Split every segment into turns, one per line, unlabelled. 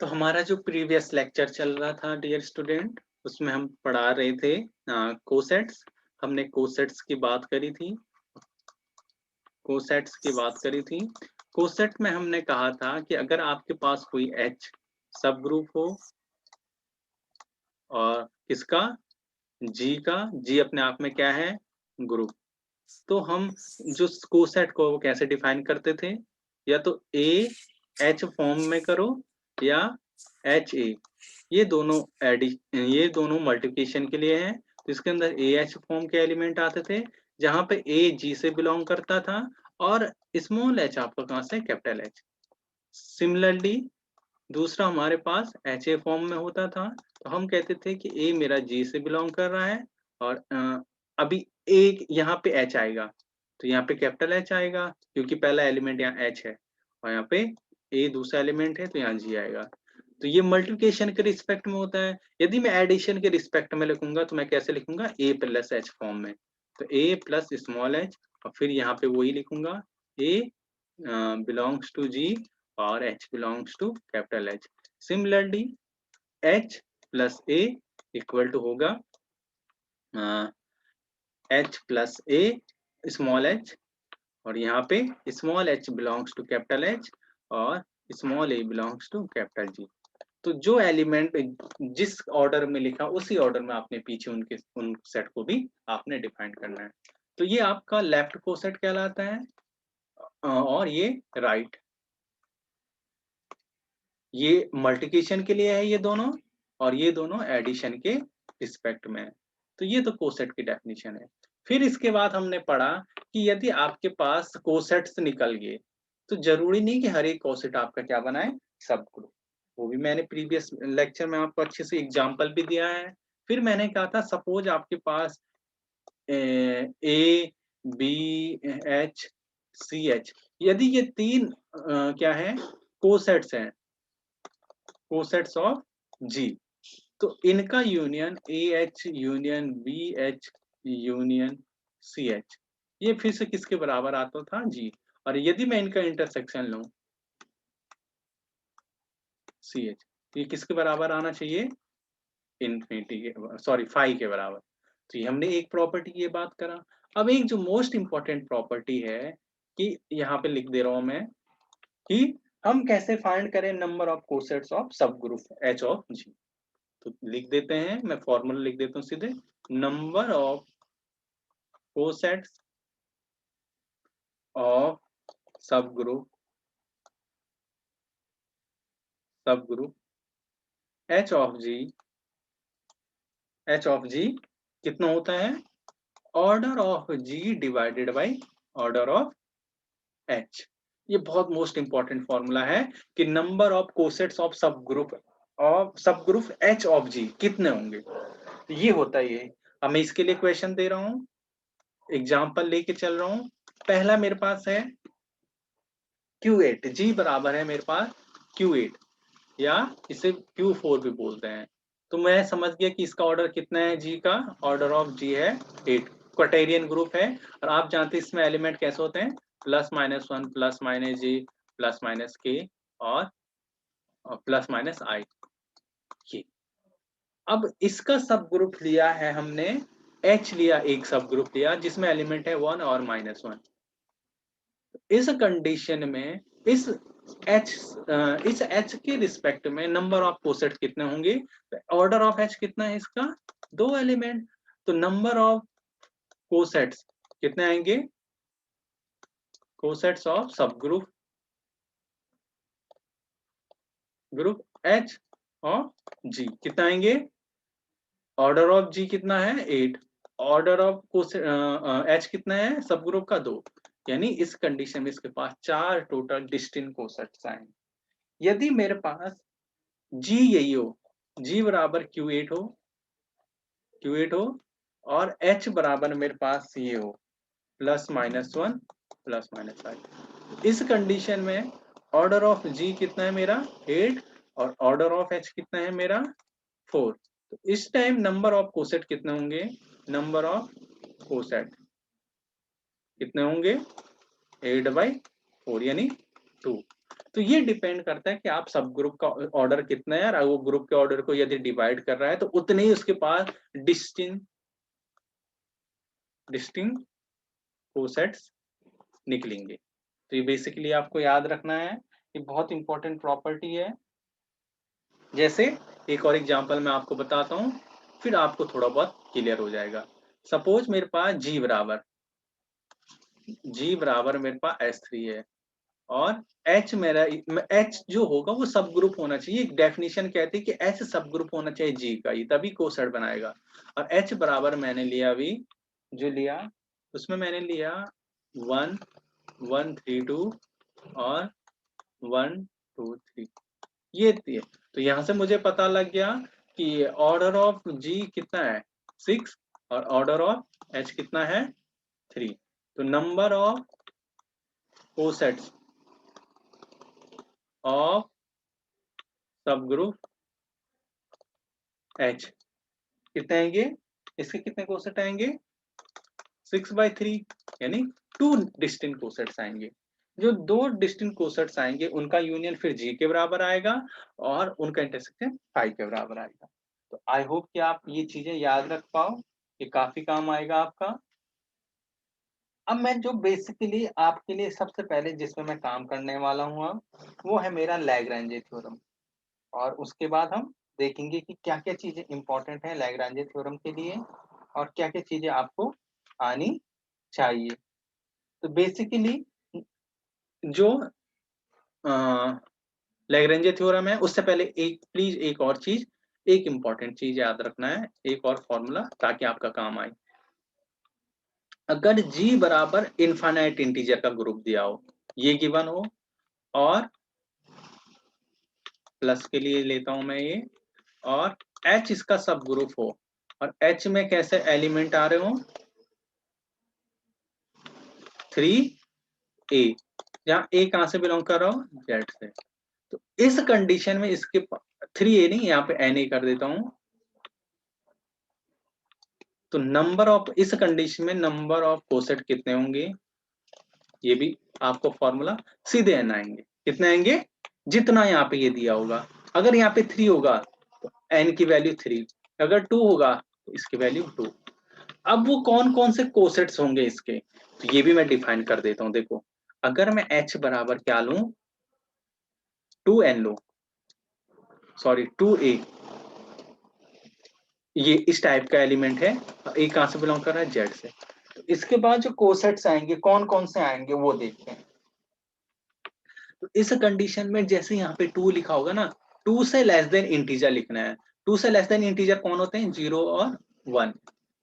तो हमारा जो प्रीवियस लेक्चर चल रहा था डियर स्टूडेंट, उसमें हम पढ़ा रहे थे कोसेट्स। हमने कोसेट्स की बात करी थी। कोसेट में हमने कहा था कि अगर आपके पास कोई H सब ग्रुप हो और किसका, G अपने आप में क्या है, ग्रुप, तो हम जो कोसेट को वो कैसे डिफाइन करते थे, या तो AH फॉर्म में करो या HA। ये दोनों मल्टीप्लिकेशन के लिए हैं। तो इसके अंदर AH फॉर्म के एलिमेंट आते थे, जहां पे A G से बिलोंग करता था और स्मॉल h आपका कहां से, कैपिटल H। सिमिलरली दूसरा हमारे पास HA फॉर्म में होता था, तो हम कहते थे कि A मेरा G से बिलोंग कर रहा है और अभी एक यहाँ पे H आएगा, तो यहाँ पे कैपिटल H आएगा क्योंकि पहला एलिमेंट यहाँ H है, और यहाँ पे A दूसरा एलिमेंट है तो यहाँ G आएगा। तो ये मल्टीप्लिकेशन के रिस्पेक्ट में होता है। यदि मैं एडिशन के रिस्पेक्ट में लिखूंगा तो मैं कैसे लिखूंगा, A प्लस H फॉर्म में, तो A प्लस स्मॉल h, और फिर यहाँ पे वही लिखूंगा A बिलोंग्स टू G और H belongs to capital H। Similarly H plus A equal to होगा H plus A small h, और यहाँ पे small h belongs to capital H और small a belongs to capital G। तो जो element जिस order में लिखा उसी ऑर्डर में आपने पीछे उन सेट को भी आपने डिफाइन करना है। तो ये आपका लेफ्ट कोसेट कहलाता है और ये राइट। ये मल्टीप्लिकेशन के लिए है ये दोनों, और ये दोनों एडिशन के रिस्पेक्ट में है। तो ये तो कोसेट की डेफिनेशन है। फिर इसके बाद हमने पढ़ा कि यदि आपके पास कोसेट्स निकल गए तो जरूरी नहीं कि हर एक कोसेट आपका क्या बनाए, सब ग्रुप। वो भी मैंने प्रीवियस लेक्चर में आपको अच्छे से एग्जांपल भी दिया है। फिर मैंने कहा था सपोज आपके पास A B H C H, यदि ये तीन क्या है, कोसेट्स हैं, कोसेट्स ऑफ जी, तो इनका union A H union B H union C H, ये फिर से किसके बराबर आता था, जी। और यदि मैं इनका इंटरसेक्शन लूं सी एच, तो ये किसके बराबर आना चाहिए, इन्फिनिटी के, सॉरी फाई के बराबर। तो ये हमने एक प्रॉपर्टी की ये बात करा। अब एक जो मोस्ट इंपॉर्टेंट प्रॉपर्टी है, कि यहाँ पे लिख दे रहा हूं मैं, कि हम कैसे फाइंड करें number of cosets of subgroup H of G. तो लिख देते हैं, मैं फॉर्मूला लिख देता हूँ सीधे, number of cosets of subgroup H of G कितना होता है, order of G divided by order of H. ये बहुत मोस्ट इंपॉर्टेंट फॉर्मूला है कि number of cosets of subgroup H of G कितने होंगे, तो ये होता है ये। अब मैं इसके लिए क्वेश्चन दे रहा हूं, एग्जाम्पल लेके चल रहा हूं। पहला मेरे पास है Q8, जी बराबर है मेरे पास Q8, या इसे Q4 भी बोलते हैं। तो मैं समझ गया कि इसका ऑर्डर कितना है, जी का ऑर्डर ऑफ जी है 8, क्वाटेरियन ग्रुप है। और आप जानते हैं इसमें एलिमेंट कैसे होते हैं, +-1 +-G +-K और +-I। ये अब इसका सब ग्रुप लिया है हमने, H लिया, एक सब ग्रुप लिया जिसमें एलिमेंट है 1 और -1। इस कंडीशन में इस H के रिस्पेक्ट में नंबर ऑफ कोसेट्स कितने होंगे, ऑर्डर ऑफ H कितना है इसका, 2 एलिमेंट। तो नंबर ऑफ कोसेट्स कितने आएंगे, कोसेट्स ऑफ सब ग्रुप H और G कितना आएंगे, ऑर्डर ऑफ G कितना है 8, ऑर्डर ऑफ H कितना है सब ग्रुप का 2, यानी इस कंडीशन में इसके पास 4 टोटल डिस्टिंक्ट कोसेट्स आएंगे। यदि मेरे पास G यही हो, G बराबर Q8 हो और H बराबर मेरे पास ये हो +-1 +-5, इस कंडीशन में ऑर्डर ऑफ G कितना है मेरा 8 और ऑर्डर ऑफ H कितना है मेरा 4। तो इस टाइम नंबर ऑफ कोसेट कितने होंगे, नंबर ऑफ कोसेट कितने होंगे 8/4 यानी 2। तो ये डिपेंड करता है कि आप सब ग्रुप का ऑर्डर कितना है, और वो ग्रुप के ऑर्डर को यदि डिवाइड कर रहा है तो उतने ही उसके पास डिस्टिंक्ट कोसेट्स निकलेंगे। तो ये बेसिकली आपको याद रखना है, ये बहुत इंपॉर्टेंट प्रॉपर्टी है। जैसे एक और एग्जांपल मैं आपको बताता हूँ, फिर आपको थोड़ा बहुत क्लियर हो जाएगा। सपोज मेरे पास G बराबर मेरे पास S3 है, और H मेरा H जो होगा वो सब ग्रुप होना चाहिए। एक डेफिनेशन कहती है कि H सब ग्रुप होना चाहिए G का, ये तभी कोसेट बनाएगा। और H बराबर मैंने लिया अभी जो लिया, उसमें मैंने लिया 1 1 3 2 और 1 2 3, ये थी। तो यहाँ से मुझे पता लग गया कि ऑर्डर ऑफ G कितना है 6 और ऑर्डर ऑफ H कितना है 3। तो नंबर ऑफ कोसेट्स ऑफ सब ग्रुप H कितने आएंगे, इसके कितने कोसेट आएंगे 6/3, यानी 2 डिस्टिंक्ट कोसेट्स आएंगे। जो 2 डिस्टिंक्ट कोसेट्स आएंगे उनका यूनियन फिर G के बराबर आएगा और उनका इंटरसेक्शन 5 के बराबर आएगा। तो आई होप कि आप ये चीजें याद रख पाओ, ये काफी काम आएगा आपका। अब मैं जो बेसिकली आपके लिए सबसे पहले जिसमें मैं काम करने वाला हूँ अब, वो है मेरा लैग्रेंज थ्योरम। और उसके बाद हम देखेंगे कि क्या क्या चीजें इंपॉर्टेंट है लैग्रेंज थ्योरम के लिए और क्या क्या चीजें आपको आनी चाहिए। तो बेसिकली जो लैग्रेंज थ्योरम है, उससे पहले एक प्लीज एक और चीज, एक इंपॉर्टेंट चीज याद रखना है, एक और फॉर्मूला ताकि आपका काम आए। अगर G बराबर इनफाइनाइट इंटीजर का ग्रुप दिया हो, ये गिवन हो, और प्लस के लिए लेता हूं मैं ये, और H इसका सब ग्रुप हो, और H में कैसे एलिमेंट आ रहे हो 3A, जहां A कहां से बिलोंग कर रहा हो Z से। तो इस कंडीशन में इसके 3A नहीं, यहाँ पे Na कर देता हूं। तो नंबर ऑफ, इस कंडीशन में नंबर ऑफ कोसेट कितने होंगे, ये भी आपको फॉर्मूला सीधे n आएंगे। कितने आएंगे, जितना यहाँ पे ये दिया होगा। अगर यहाँ पे 3 होगा तो n की वैल्यू 3, अगर 2 होगा तो इसकी वैल्यू 2। अब वो कौन कौन से कोसेट्स होंगे इसके, तो ये भी मैं डिफाइन कर देता हूं। देखो, अगर मैं H बराबर क्या लूं 2n लो, सॉरी 2A, ये इस टाइप का एलिमेंट है, A कहां से बिलोंग कर रहा है Z से। तो इसके बाद जो कोसेट्स आएंगे कौन कौन से आएंगे वो देखते हैं। तो इस कंडीशन में जैसे यहाँ पे 2 लिखा होगा ना, 2 से लेस देन इंटीजर लिखना है। 2 से लेस देन इंटीजर कौन होते हैं 0 और 1,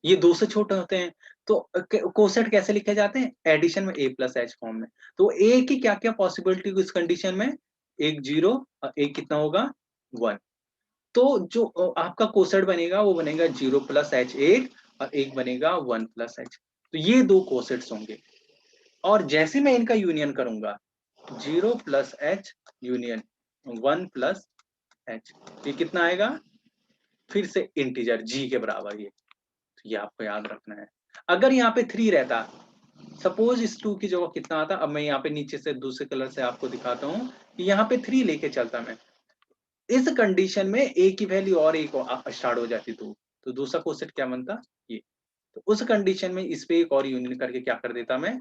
ये 2 से छोटे होते हैं। तो कोसेट कैसे लिखे जाते हैं एडिशन में A प्लस H फॉर्म में। तो A की क्या क्या पॉसिबिलिटी इस कंडीशन में, एक 0 और एक कितना होगा 1। तो जो आपका कोसेट बनेगा वो बनेगा 0 प्लस H 1 और एक बनेगा 1 प्लस H। तो ये 2 कोसेट्स होंगे, और जैसे मैं इनका यूनियन करूंगा 0 plus H union 1 plus H, ये कितना आएगा फिर से इंटीजर G के बराबर ये। तो ये आपको याद रखना है। अगर यहाँ पे 3 रहता, सपोज इस 2 की जगह कितना आता, अब मैं यहाँ पे नीचे से दूसरे कलर से आपको दिखाता हूँ कि यहाँ पे 3 लेके चलता मैं, इस कंडीशन में A की वैल्यू और एक स्टार्ट हो जाती तो दूसरा कोसेट क्या बनता ये। तो उस कंडीशन में इस पे एक और यूनियन करके क्या कर देता मैं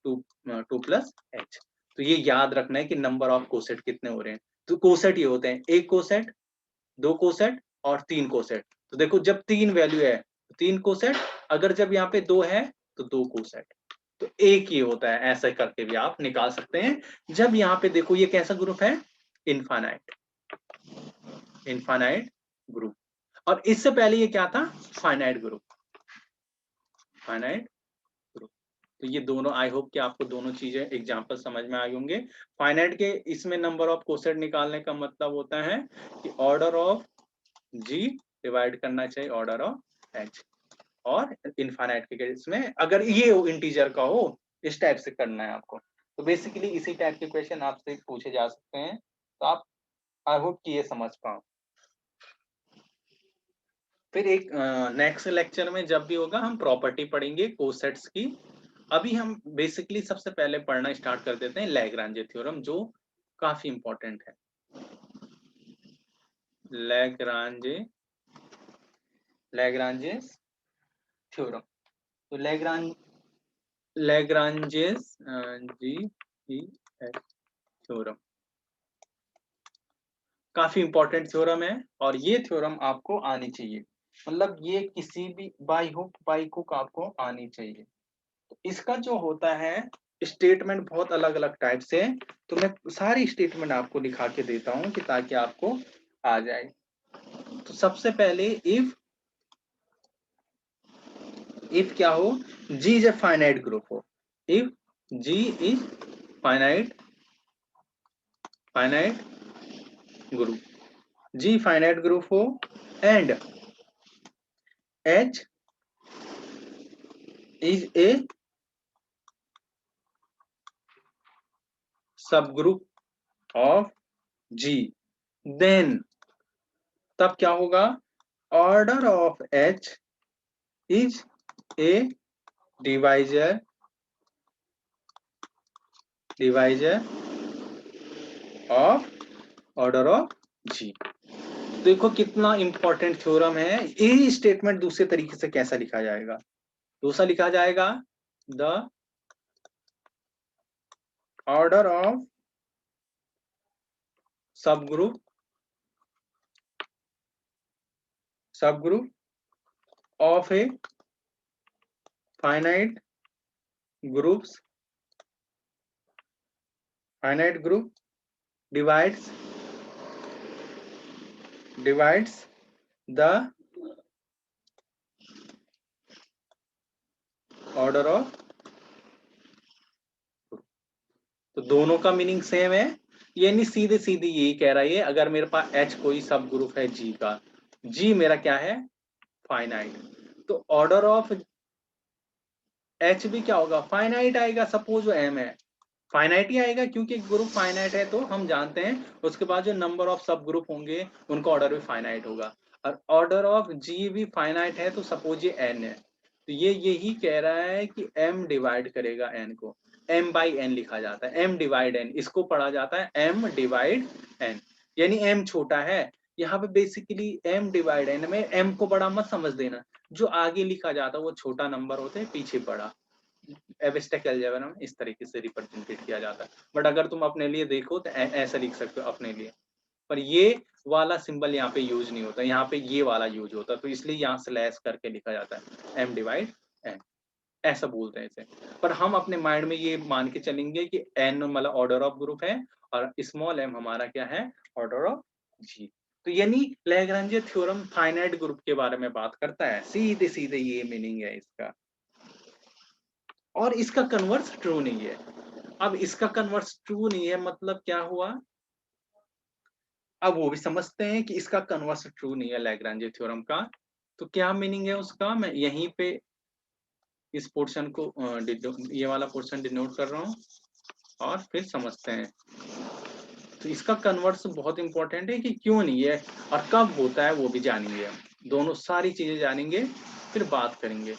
2 प्लस H। तो ये याद रखना है कि नंबर ऑफ कोसेट कितने हो रहे हैं। तो कोसेट ये होते हैं, एक कोसेट, 2 कोसेट और 3 कोसेट। तो देखो जब 3 वैल्यू है तो 3 कोसेट, अगर जब यहाँ पे 2 है तो 2 कोसेट। तो एक ये होता है, ऐसा करके भी आप निकाल सकते हैं। जब यहाँ पे देखो ये कैसा ग्रुप है इनफाइनाइट, इनफाइनाइट ग्रुप, और इससे पहले ये क्या था फाइनाइट ग्रुप, फाइनाइट ग्रुप। तो ये दोनों, आई होप कि आपको दोनों चीजें एग्जांपल समझ में आए होंगे। फाइनाइट के इसमें नंबर ऑफ कोसेट निकालने का मतलब होता है कि ऑर्डर ऑफ G डिवाइड करना चाहिए ऑर्डर ऑफ H, और इनफाइनाइट के केस में अगर ये इंटीजर का हो इस टाइप से करना है आपको। तो बेसिकली इसी टाइप के क्वेश्चन आपसे पूछे जा सकते हैं। तो आप आई होप कि ये समझ पाओ। फिर एक नेक्स्ट लेक्चर में जब भी होगा हम प्रॉपर्टी पढ़ेंगे कोसेट्स की। अभी हम बेसिकली सबसे पहले पढ़ना स्टार्ट कर देते हैं लैग्रांज थ्योरम, जो काफी इंपॉर्टेंट है। Lagrange's theorem. तो लैग्रांजेस थ्योरम काफी इंपॉर्टेंट थ्योरम है और ये थ्योरम आपको आनी चाहिए, मतलब ये किसी भी बाई हुक आपको आनी चाहिए। तो इसका जो होता है स्टेटमेंट बहुत अलग अलग टाइप से, तो मैं सारी स्टेटमेंट आपको लिखा के देता हूं कि ताकि आपको आ जाए। तो सबसे पहले इफ क्या हो, G is a finite group हो, if G is finite group, G finite group हो and H is a subgroup of G, then तब क्या होगा, order of H is a divisor of order of G। देखो कितना important theorem है। यही statement दूसरे तरीके से कैसा लिखा जाएगा, दूसरा लिखा जाएगा the order of subgroup of A finite group divides the order of, तो दोनों का मीनिंग सेम है, ये नहीं सीधे सीधे यही कह रहा है। अगर मेरे पास H कोई सब ग्रुप है G का, G मेरा क्या है, फाइनाइट, तो ऑर्डर ऑफ H भी क्या होगा, फाइनाइट आएगा। सपोज वो M है, फाइनाइट ही आएगा क्योंकि ग्रुप फाइनाइट है, तो हम जानते हैं उसके बाद जो नंबर ऑफ सब ग्रुप होंगे उनका ऑर्डर भी फाइनाइट होगा। और ऑर्डर ऑफ G भी फाइनाइट है, तो सपोज ये N है, तो ये यही कह रहा है कि M डिवाइड करेगा N को, M बाई N लिखा जाता है, M डिवाइड N, इसको पढ़ा जाता है M डिवाइड N, यानी M छोटा है। यहाँ पे बेसिकली M डिवाइड N में M को बड़ा मत समझ देना, जो आगे लिखा जाता है वो छोटा नंबर होते हैं, पीछे बड़ा। एब्स्ट्रैक्ट अलजेब्रा में इस तरीके से रिप्रेजेंटेट किया जाता है। बट अगर तुम अपने लिए देखो तो ऐसा लिख सकते हो अपने लिए, पर ये वाला सिंबल यहाँ पे यूज नहीं होता, यहाँ पे ये वाला यूज होता है, तो इसलिए यहाँ स्लैश करके लिखा जाता है M डिवाइड N, ऐसा बोलते हैं इसे। पर हम अपने माइंड में ये मान के चलेंगे कि N मतलब ऑर्डर ऑफ ग्रुप है और स्मॉल m हमारा क्या है, ऑर्डर ऑफ G। तो यानी लैग्रांजे थ्योरम फाइनाइट ग्रुप के बारे में बात करता है, सीधे सीधे ये मीनिंग है इसका। और इसका कन्वर्स ट्रू नहीं है। अब इसका कन्वर्स ट्रू नहीं है मतलब क्या हुआ, अब वो भी समझते हैं कि इसका कन्वर्स ट्रू नहीं है लैग्रांजे थ्योरम का। तो क्या मीनिंग है उसका, मैं यहीं पे इस पोर्शन को ये वाला पोर्शन डिनोट कर रहा हूं और फिर समझते हैं। तो इसका कन्वर्स बहुत इंपॉर्टेंट है कि क्यों नहीं है और कब होता है वो भी जानेंगे, हम दोनों सारी चीजें जानेंगे फिर बात करेंगे।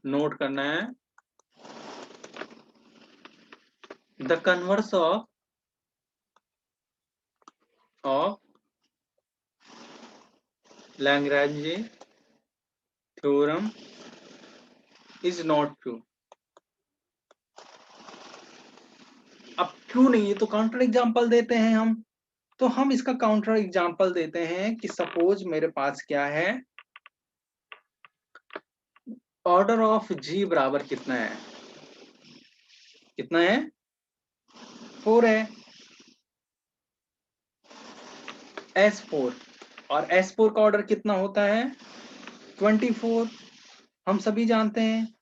नोट करना है, the converse of Lagrange theorem is not true. अब क्यों नहीं है, तो काउंटर एग्जांपल देते हैं हम। तो हम इसका काउंटर एग्जांपल देते हैं कि सपोज मेरे पास क्या है, ऑर्डर ऑफ G बराबर कितना है, कितना है, 4 है, S4, और S4 का ऑर्डर कितना होता है, 24, हम सभी जानते हैं।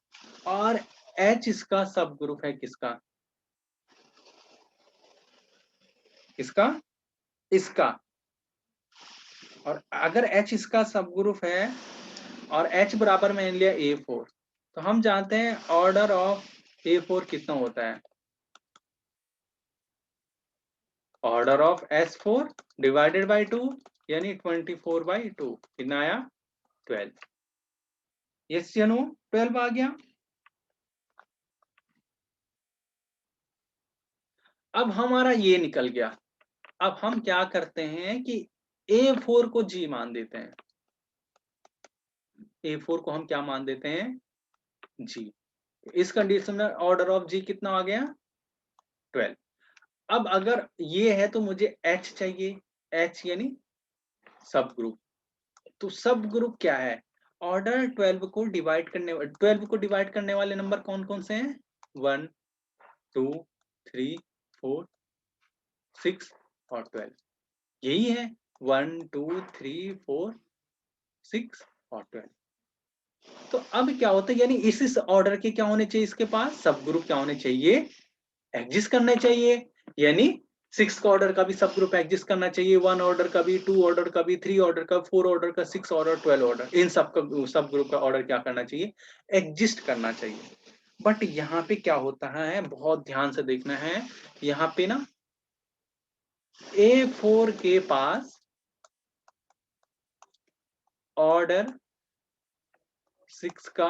और H इसका सब ग्रुप है, किसका, किसका, इसका। और अगर H इसका सब ग्रुप है और H बराबर मान लिया A4, तो हम जानते हैं ऑर्डर ऑफ A4 कितना होता है, order of S4 divided by 2, यानी 24/2, कितना आया, 12। यस या नो? 12 आ गया। अब हमारा ये निकल गया। अब हम क्या करते हैं कि A4 को G मान देते हैं। A4 को हम क्या मान देते हैं? G। इस कंडीशन में ऑर्डर ऑफ G कितना आ गया? 12। अब अगर ये है तो मुझे H चाहिए। H यानी सब ग्रुप। तो सब ग्रुप क्या है? ऑर्डर 12 को डिवाइड करने वाले नंबर कौन कौन से हैं? 1 2 3 4 6 और 12। यही है 1 2 3 4 6 और 12। तो अब क्या होता है, यानी इस ऑर्डर के क्या होने चाहिए? इसके पास सब ग्रुप क्या होने चाहिए? एग्जिस्ट करने चाहिए। यानी 6 का ऑर्डर का भी सब ग्रुप एग्जिस्ट करना चाहिए, 1 ऑर्डर का भी, 2 ऑर्डर का भी, 3 ऑर्डर का, 4 ऑर्डर का, 6 ऑर्डर, 12 ऑर्डर, इन सब का सब ग्रुप का ऑर्डर क्या करना चाहिए? एग्जिस्ट करना चाहिए। बट यहाँ पे क्या होता है, बहुत ध्यान से देखना है। यहाँ पे ना A4 के पास ऑर्डर 6 का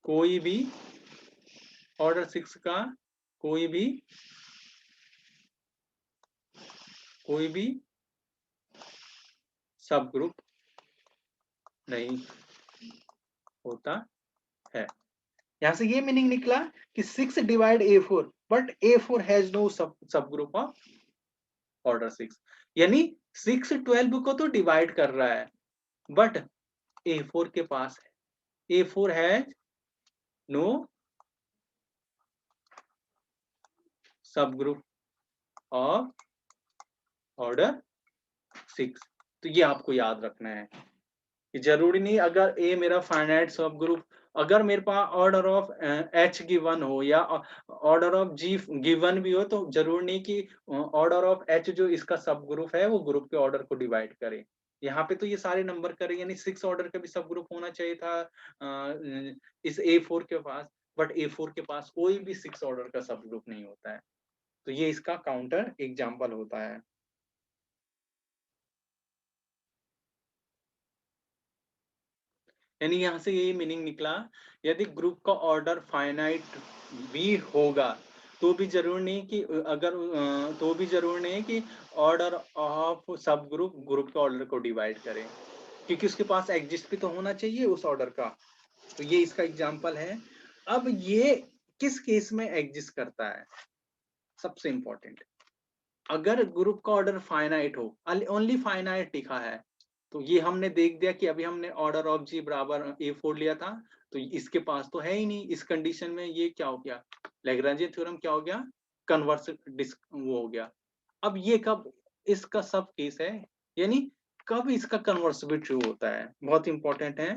कोई भी ऑर्डर 6 का कोई भी सब ग्रुप नहीं होता है। यहां से ये मीनिंग निकला कि 6 divide A4, but A4 has no subgroup of order 6। यानी 6 12 को तो डिवाइड कर रहा है, बट A4 के पास है, A4 has no subgroup of order 6। तो ये आपको याद रखना है कि जरूरी नहीं अगर ए मेरा फाइनाइट सब ग्रुप, अगर मेरे पास ऑर्डर ऑफ एच गिवन हो या ऑर्डर ऑफ जी गिवन भी हो, तो जरूरी नहीं कि ऑर्डर ऑफ एच जो इसका सब ग्रुप है वो ग्रुप के ऑर्डर को डिवाइड करे। यहाँ पे तो ये सारे नंबर करे, यानी 6 ऑर्डर का भी सब ग्रुप होना चाहिए था इस A4 के पास, बट A4 के पास कोई भी 6 ऑर्डर का सब ग्रुप नहीं होता है। तो ये इसका काउंटर एग्जाम्पल होता है। यानी यहां से यही मीनिंग निकला, यदि ग्रुप का ऑर्डर फाइनाइट भी होगा तो भी जरूर नहीं कि तो भी जरूर नहीं कि ऑर्डर ऑफ सब ग्रुप ग्रुप के ऑर्डर को डिवाइड करे, क्योंकि उसके पास एग्जिस्ट भी तो होना चाहिए उस ऑर्डर का। तो ये इसका एग्जाम्पल है। अब ये किस केस में एग्जिस्ट करता है, सबसे इंपॉर्टेंट। अगर ग्रुप का ऑर्डर फाइनाइट हो, ओनली फाइनाइट लिखा है, तो ये हमने देख दिया कि अभी हमने ऑर्डर ऑफ जी बराबर A4 लिया था, तो इसके पास तो है ही नहीं। इस कंडीशन में ये क्या हो गया? लैग्रेंज थ्योरम क्या हो गया? कन्वर्स वो हो गया। अब ये कब इसका सब केस है, यानी कब इसका कन्वर्स भी ट्रू होता है, बहुत इंपॉर्टेंट है।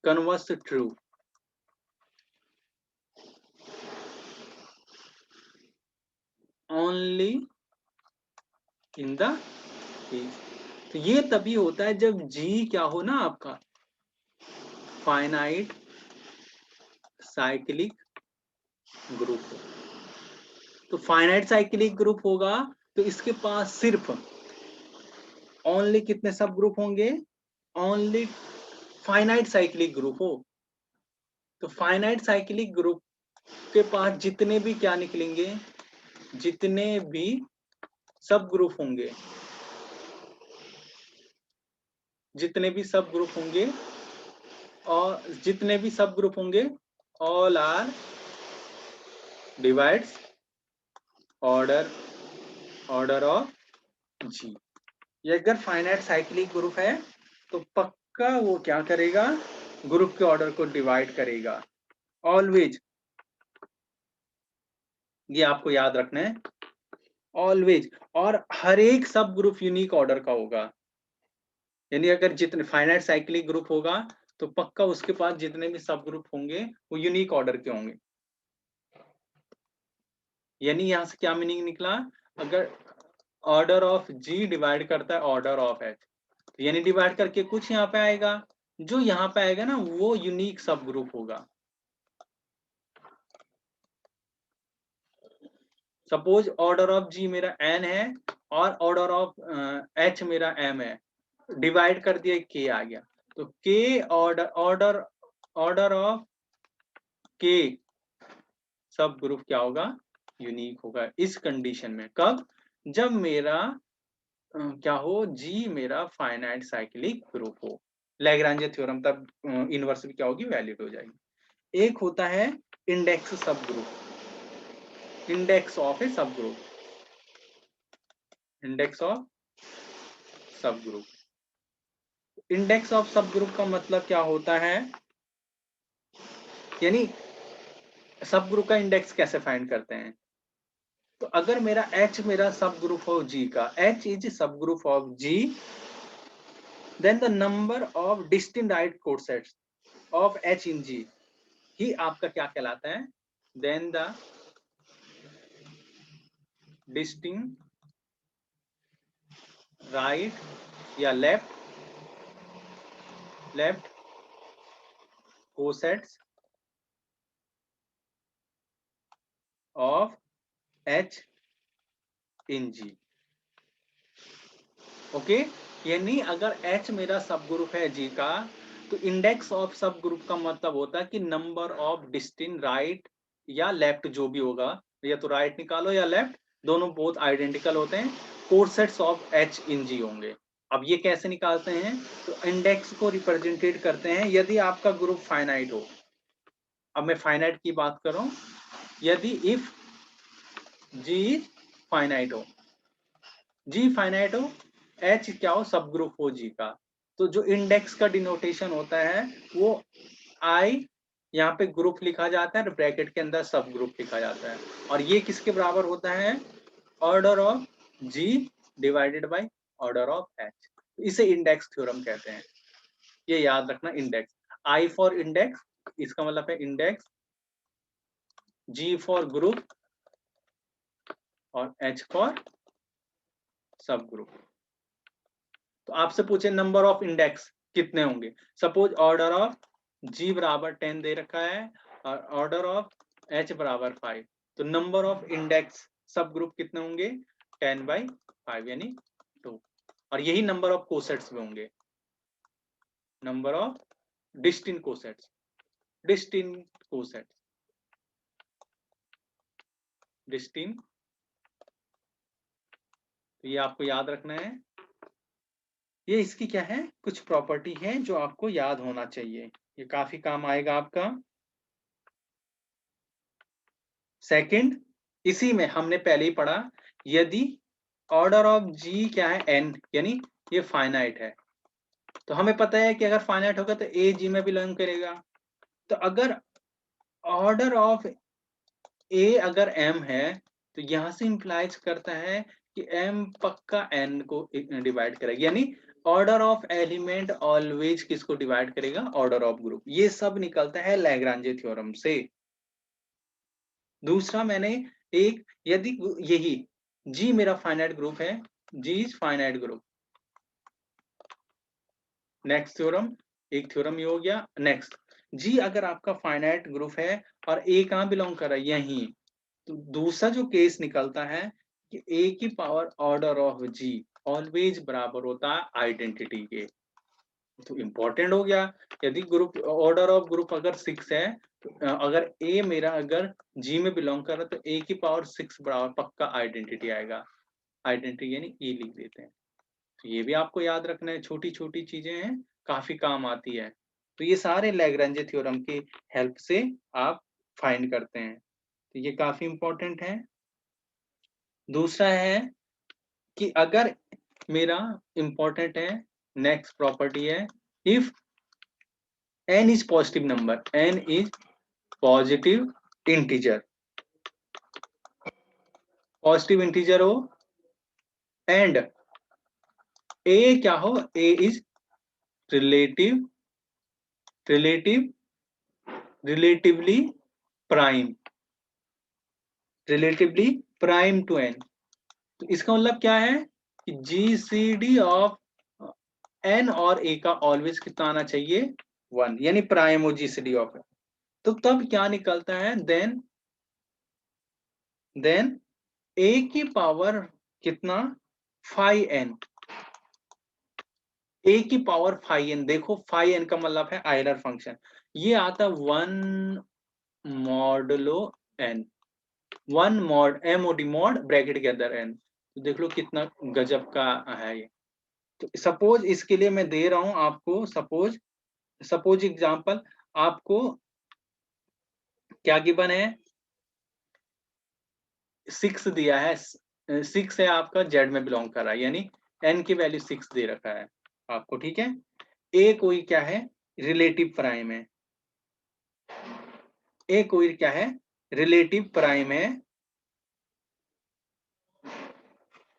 Converse true only in the case, तो ये तभी होता है जब जी क्या हो ना आपका फाइनाइट साइक्लिक ग्रुप हो। तो फाइनाइट साइक्लिक ग्रुप होगा तो इसके पास सिर्फ ओनली कितने सब ग्रुप होंगे? ओनली फाइनाइट साइक्लिक ग्रुप हो, तो फाइनाइट साइक्लिक ग्रुप के पास जितने भी क्या निकलेंगे, जितने भी सब ग्रुप होंगे, जितने भी सब ग्रुप होंगे और जितने भी सब ग्रुप होंगे all are divides order of G. ये अगर फाइनाइट साइक्लिक ग्रुप है तो पक्का वो क्या करेगा? ग्रुप के ऑर्डर को डिवाइड करेगा ऑलवेज। ये आपको याद रखना है, ऑलवेज। और हर एक सब ग्रुप यूनिक ऑर्डर का होगा, यानी अगर जितने फाइनाइट साइक्लिक ग्रुप होगा तो पक्का उसके पास जितने भी सब ग्रुप होंगे वो यूनिक ऑर्डर के होंगे। यानी यहां से क्या मीनिंग निकला? अगर ऑर्डर ऑफ जी डिवाइड करता है ऑर्डर ऑफ एच, यानी डिवाइड करके कुछ यहाँ पे आएगा, जो यहाँ पे आएगा ना वो यूनिक सब ग्रुप होगा। सपोज ऑर्डर ऑफ जी मेरा n है और ऑर्डर ऑफ एच मेरा m है, डिवाइड कर दिया, के आ गया, तो के ऑर्डर ऑफ के सब ग्रुप क्या होगा, यूनिक होगा इस कंडीशन में। कब, जब मेरा क्या हो, जी मेरा फाइनाइट साइक्लिक ग्रुप हो, लैग्रांजे थ्योरम, तब इनवर्स भी क्या होगी, वैलिड हो जाएगी। एक होता है इंडेक्स सब ग्रुप, इंडेक्स ऑफ ए सब ग्रुप, इंडेक्स ऑफ सब ग्रुप। इंडेक्स ऑफ सब ग्रुप का मतलब क्या होता है, यानी सब ग्रुप का इंडेक्स कैसे फाइंड करते हैं। तो अगर मेरा H मेरा सब ग्रुप हो G का, H is subgroup of G, then the number of distinct right cosets of H in G ही आपका क्या कहलाता है, देन द डिस्टिंक्ट राइट या left cosets of H in G। Okay, यानी अगर H मेरा सब ग्रुप है G का, तो इंडेक्स ऑफ सब ग्रुप का मतलब होता है कि नंबर ऑफ डिस्टिंक्ट राइट या लेफ्ट जो भी होगा, या तो राइट निकालो या लेफ्ट, दोनों बहुत आइडेंटिकल होते हैं, cosets of H in G होंगे। अब ये कैसे निकालते हैं, तो इंडेक्स को रिप्रेजेंटेट करते हैं यदि आपका ग्रुप फाइनाइट हो। अब मैं फाइनाइट की बात कर रहा हूं, यदि इफ G फाइनाइट हो, G फाइनाइट हो, H क्या हो, सब ग्रुप हो G का, तो जो इंडेक्स का डिनोटेशन होता है वो I, यहाँ पे ग्रुप लिखा जाता है और ब्रैकेट के अंदर सब ग्रुप लिखा जाता है, और ये किसके बराबर होता है, order of G divided by order of H। इसे इंडेक्स थ्योरम कहते हैं, ये याद रखना। इंडेक्स, I फॉर इंडेक्स, इसका मतलब है इंडेक्स, G फॉर ग्रुप और H फॉर सब ग्रुप। तो आपसे पूछे नंबर ऑफ इंडेक्स कितने होंगे, सपोज ऑर्डर ऑफ G बराबर 10 दे रखा है और ऑर्डर ऑफ H बराबर 5, तो नंबर ऑफ इंडेक्स सब ग्रुप कितने होंगे, 10/5 यानी 2। और यही नंबर ऑफ कोसेट्स भी होंगे, number of distinct cosets, distinct cosets, distinct, तो ये आपको याद रखना है। ये इसकी क्या है, कुछ प्रॉपर्टी है जो आपको याद होना चाहिए, ये काफी काम आएगा आपका। सेकंड, इसी में हमने पहले ही पढ़ा, यदि ऑर्डर ऑफ G क्या है, n, यानी ये फाइनाइट है, तो हमें पता है कि अगर फाइनाइट होगा तो A G में बिलोंग करेगा। तो अगर ऑर्डर ऑफ A अगर m है, तो यहां से इंप्लाइज करता है कि m पक्का n को डिवाइड करेगा, यानी ऑर्डर ऑफ एलिमेंट ऑलवेज किसको डिवाइड करेगा, ऑर्डर ऑफ ग्रुप। ये सब निकलता है लैग्रांजे थ्योरम से। दूसरा मैंने एक, यदि यही G मेरा फाइनाइट ग्रुप है, G is finite group, next theorem, एक थ्योरम ये हो गया। नेक्स्ट, G अगर आपका फाइनाइट ग्रुप है और A कहाँ बिलोंग कर रहा है, यहीं, तो दूसरा जो केस निकलता है कि A की power order of G always बराबर होता है आइडेंटिटी के। तो इंपॉर्टेंट हो गया, यदि ग्रुप ऑर्डर ऑफ ग्रुप अगर 6 है, तो अगर A मेरा अगर G में बिलोंग कर रहा है, तो A की पावर 6 बराबर पक्का आइडेंटिटी आएगा, आइडेंटिटी यानी E लिख देते हैं। तो ये भी आपको याद रखना है, छोटी छोटी चीजें हैं, काफी काम आती है। तो ये सारे लैग्रांजे थ्योरम की हेल्प से आप फाइंड करते हैं, तो ये काफी इंपॉर्टेंट है। दूसरा है कि अगर मेरा इंपॉर्टेंट है, नेक्स्ट प्रॉपर्टी है, if n is positive number, n is positive integer, positive integer हो एंड a क्या हो, a is relative, relatively prime, relatively prime to n। तो इसका मतलब क्या है कि GCD ऑफ n और a का ऑलवेज कितना आना चाहिए, 1, यानी प्राइम हो GCD ऑफ n। तो तब क्या निकलता है, देन a की पावर कितना, 5n, ए की पावर फाइव एन, देखो फाइव एन का मतलब है आयलर फंक्शन, ये आता 1 modulo N, 1 mod MOD mod bracket के अंदर एन, तो देख लो कितना गजब का है ये। तो सपोज इसके लिए मैं दे रहा हूं आपको, सपोज एग्जांपल आपको क्या गिवन है, 6 दिया है, 6 है आपका, जेड में बिलोंग कर रहा है, यानी एन की वैल्यू 6 दे रखा है आपको, ठीक है। ए कोई क्या है, रिलेटिव प्राइम है, ए कोई क्या है, रिलेटिव प्राइम है,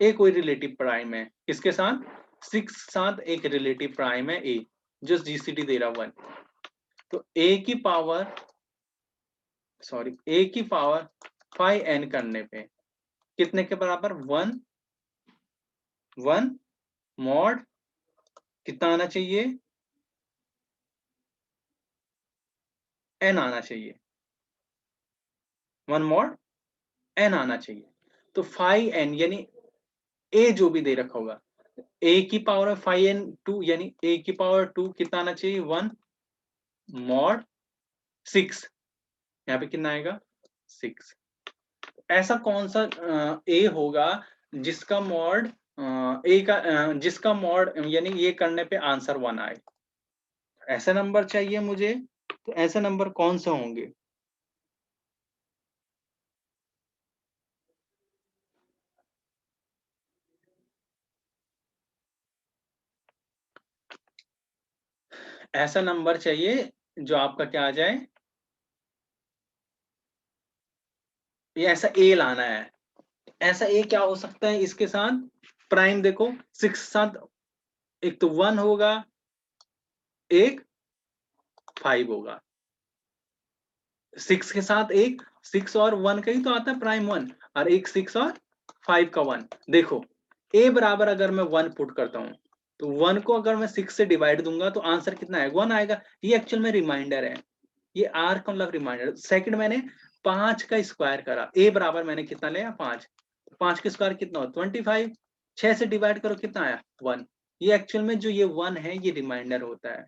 ए कोई रिलेटिव प्राइम है, किसके साथ, 6 साथ एक रिलेटिव प्राइम है ए, जो जीसीडी दे रहा 1, तो ए की पावर, सॉरी ए की पावर 5n करने पे कितने के बराबर, 1 मॉड कितना आना चाहिए, n आना चाहिए, 1 मॉड n आना चाहिए, तो 5n यानी a जो भी दे रखा होगा, a की पावर 5n2 यानी a की पावर 2 कितना आना चाहिए, 1 मॉड 6, यहाँ पे कितना आएगा 6। ऐसा कौन सा ए होगा जिसका मॉड ए का जिसका मॉड यानी ये करने पे आंसर 1 आए, ऐसे नंबर चाहिए मुझे, तो ऐसे नंबर कौन से होंगे, ऐसा नंबर चाहिए जो आपका क्या आ जाए, ये ऐसा ए लाना है, ऐसा ए क्या हो सकता है इसके साथ, प्राइम देखो 6 साथ, एक तो 1 होगा, एक 5 होगा, 6 के साथ एक, 6 और 1 का ही तो आता है प्राइम 1, और एक 6 और 5 का 1, देखो ए बराबर अगर मैं 1 पुट करता हूं, तो 1 को अगर मैं 6 से डिवाइड दूंगा तो आंसर कितना आएगा, 1 आएगा, ये एक्चुअल में रिमाइंडर है, ये आर का मतलब रिमाइंडर। सेकंड मैंने 5 का स्क्वायर करा, ए बराबर मैंने कितना लिया 5, 5 का स्क्वायर कितना हो 25, 6 से डिवाइड करो कितना आया 1, ये एक्चुअल में जो ये 1 है ये रिमाइंडर होता है,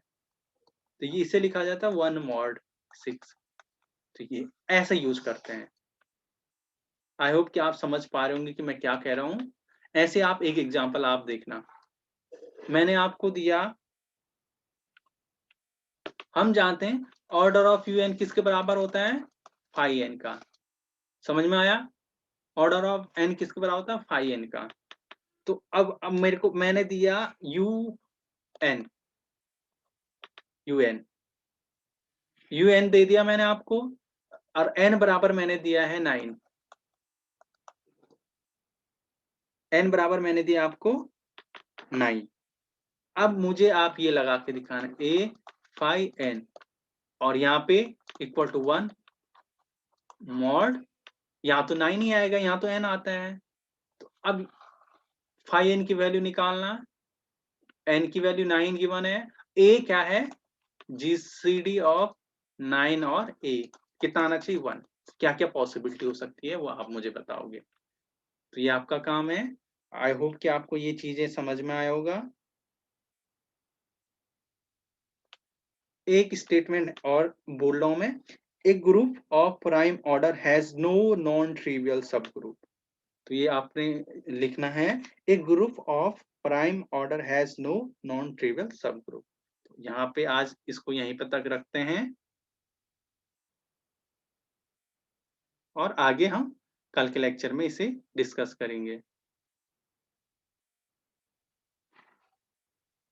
तो ये इसे लिखा जाता है 1 मॉड 6, तो ये ऐसे यूज करते हैं। आई होप कि आप समझ पा रहे होंगे कि मैं क्या कह रहा हूं। ऐसे आप एक एग्जांपल आप देखना, मैंने आपको दिया, हम जानते हैं ऑर्डर ऑफ यूएन किसके बराबर होता है, फाइव एन का, समझ में आया, ऑर्डर ऑफ एन किसके बराबर होता है फाइव एन का। तो अब मेरे को मैंने दिया यू एन, यूएन यूएन दे दिया मैंने आपको, और एन बराबर मैंने दिया है 9, एन बराबर मैंने दिया आपको 9। अब मुझे आप ये लगा के दिखाना ए 5n, और यहाँ पे इक्वल टू 1 मॉड, यहाँ तो 9 ही आएगा, यहाँ तो n आता है, तो अब 5n की वैल्यू निकालना, n की वैल्यू 9 गिवन है, a क्या है, जीसीडी ऑफ 9 और a कितना आना चाहिए 1, क्या क्या पॉसिबिलिटी हो सकती है वो आप मुझे बताओगे, तो ये आपका काम है। आई होप कि आपको ये चीजें समझ में आया होगा। एक स्टेटमेंट और बोल रहा हूं मैं, एक group of prime order has no non trivial subgroup, तो ये आपने लिखना है, एक group of prime order has no non trivial subgroup. यहाँ पे आज इसको यहीं पे तक रखते हैं, और आगे हम कल के लेक्चर में इसे डिस्कस करेंगे।